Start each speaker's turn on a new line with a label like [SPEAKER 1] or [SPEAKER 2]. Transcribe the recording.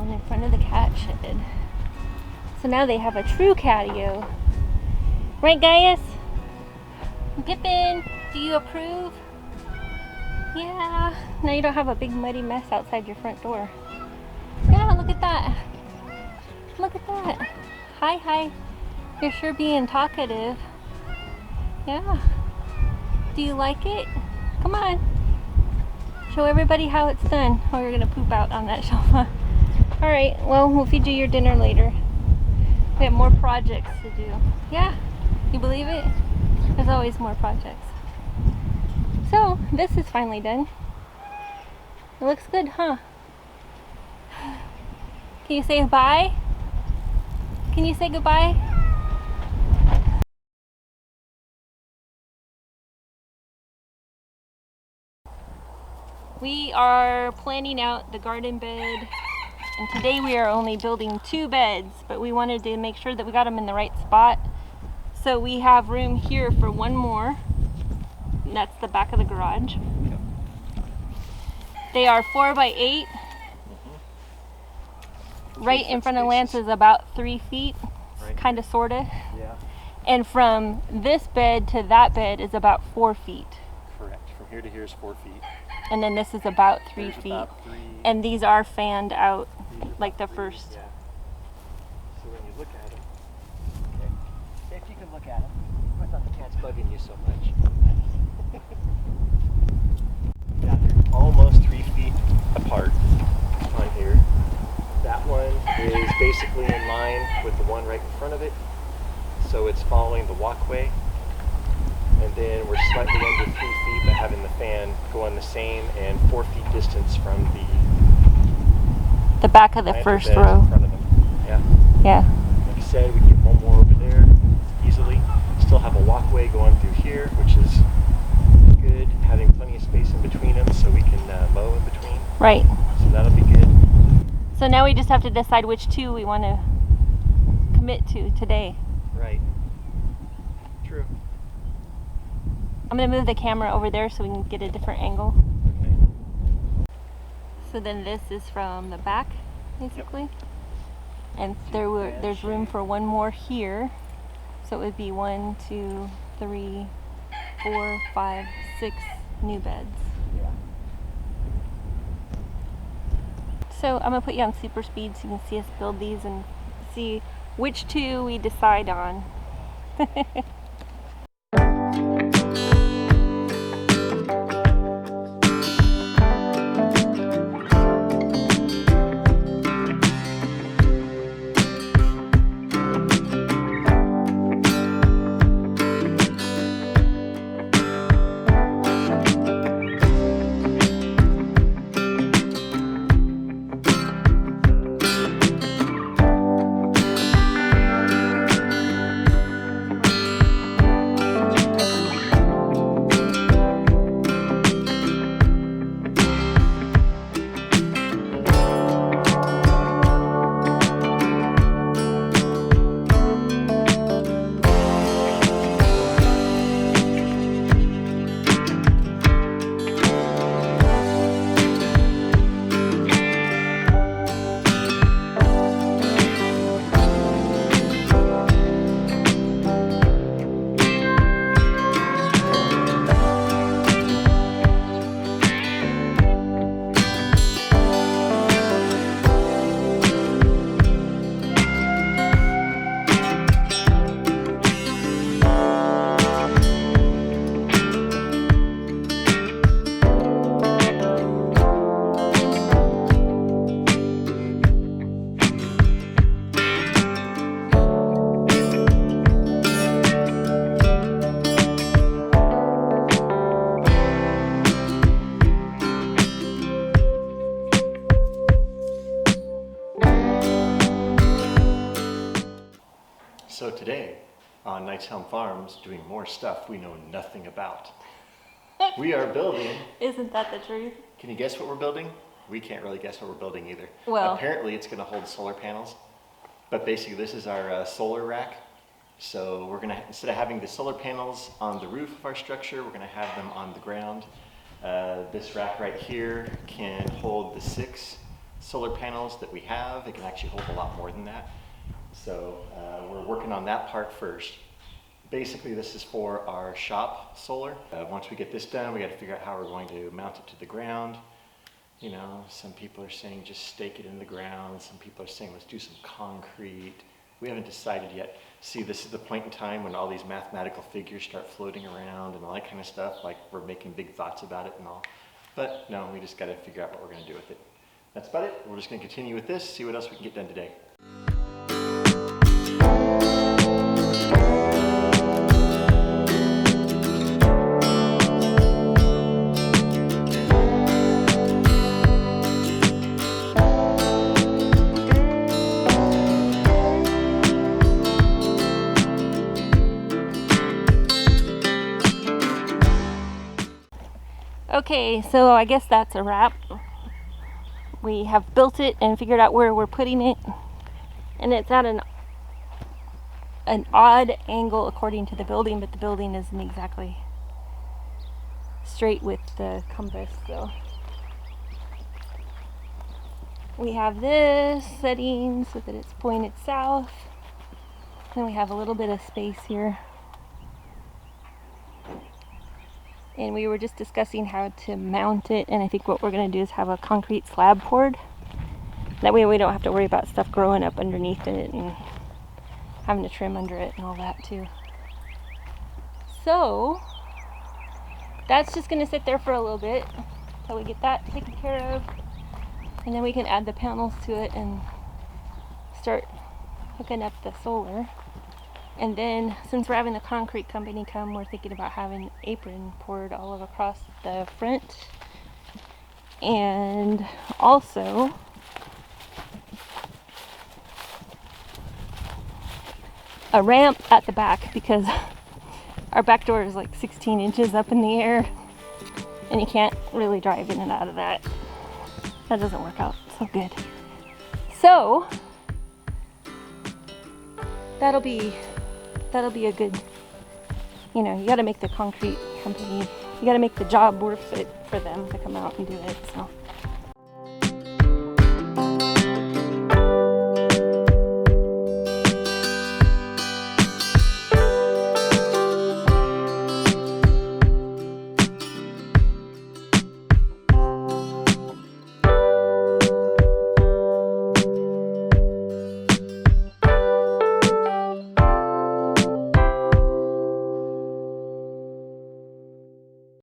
[SPEAKER 1] down in front of the cat shed. So now they have a true catio. Right, Gaius? Pippin, do you approve? Yeah. Now you don't have a big muddy mess outside your front door. Yeah, look at that. Look at that. Hi, hi. You're sure being talkative. Yeah. Do you like it? Come on. Show everybody how it's done. Oh, you're gonna poop out on that shelf, huh? Alright, well, we'll feed you your dinner later. We have more projects to do. Yeah, you believe it? There's always more projects. So, this is finally done. It looks good, huh? Can you say bye? Can you say goodbye? We are planning out the garden bed, and today we are only building 2 beds, but we wanted to make sure that we got them in the right spot. So we have room here for 1 more, and that's the back of the garage. They are 4 by 8. Right in front of Lance is about 3 feet, kind of, sort of.
[SPEAKER 2] Yeah.
[SPEAKER 1] And from this bed to that bed is about 4 feet.
[SPEAKER 2] Correct. From here to here is 4 feet.
[SPEAKER 1] And then this is about 3
[SPEAKER 2] There's
[SPEAKER 1] feet.
[SPEAKER 2] about 3.
[SPEAKER 1] And these are fanned out, like the first.
[SPEAKER 2] Yeah. So when you look at them, okay. If you can look at them, without the cat's bugging you so much. Yeah, they're almost 3 feet apart on here. That one is basically in line with the one right in front of it. So it's following the walkway. And then we're slightly under 3 feet, but having the fan go on the same and 4 feet distance from
[SPEAKER 1] the back of the first row.
[SPEAKER 2] In front of them. Yeah.
[SPEAKER 1] Yeah.
[SPEAKER 2] Like I said, we can get 1 more over there easily. Still have a walkway going through here, which is good. Having plenty of space in between them, so we can mow in between.
[SPEAKER 1] Right.
[SPEAKER 2] So that'll be good.
[SPEAKER 1] So now we just have to decide which 2 we want to commit to today.
[SPEAKER 2] Right. True.
[SPEAKER 1] I'm going to move the camera over there so we can get a different angle.
[SPEAKER 2] Okay.
[SPEAKER 1] So then this is from the back, basically. Yep. And there's room for 1 more here. So it would be 1, 2, 3, 4, 5, 6 new beds.
[SPEAKER 2] Yeah.
[SPEAKER 1] So I'm going to put you on super speed so you can see us build these and see which 2 we decide on.
[SPEAKER 2] So today, on Helm Farms, doing more stuff we know nothing about. We are building...
[SPEAKER 1] Isn't that the truth?
[SPEAKER 2] Can you guess what we're building? We can't really guess what we're building either.
[SPEAKER 1] Well...
[SPEAKER 2] Apparently it's going to hold solar panels, but basically this is our solar rack. So we're going to, instead of having the solar panels on the roof of our structure, we're going to have them on the ground. This rack right here can hold the 6 solar panels that we have. It can actually hold a lot more than that. So we're working on that part first. Basically, this is for our shop solar. Once we get this done, we got to figure out how we're going to mount it to the ground. You know, some people are saying just stake it in the ground. Some people are saying let's do some concrete. We haven't decided yet. See, this is the point in time when all these mathematical figures start floating around and all that kind of stuff, like we're making big thoughts about it and all. But no, we just got to figure out what we're going to do with it. That's about it. We're just going to continue with this, see what else we can get done today.
[SPEAKER 1] Okay, so I guess that's a wrap. We have built it and figured out where we're putting it, and it's at an odd angle according to the building, but the building isn't exactly straight with the compass. So we have this setting so that it's pointed south, and we have a little bit of space here. And we were just discussing how to mount it, and I think what we're going to do is have a concrete slab poured. That way we don't have to worry about stuff growing up underneath it and having to trim under it and all that too. So that's just going to sit there for a little bit until we get that taken care of, and then we can add the panels to it and start hooking up the solar. And then, since we're having the concrete company come, we're thinking about having an apron poured all across the front. And also, a ramp at the back, because our back door is like 16 inches up in the air. And you can't really drive in and out of that. That doesn't work out so good. So, that'll be a good, you know, you got to make the concrete company, you got to make the job worth it for them to come out and do it. So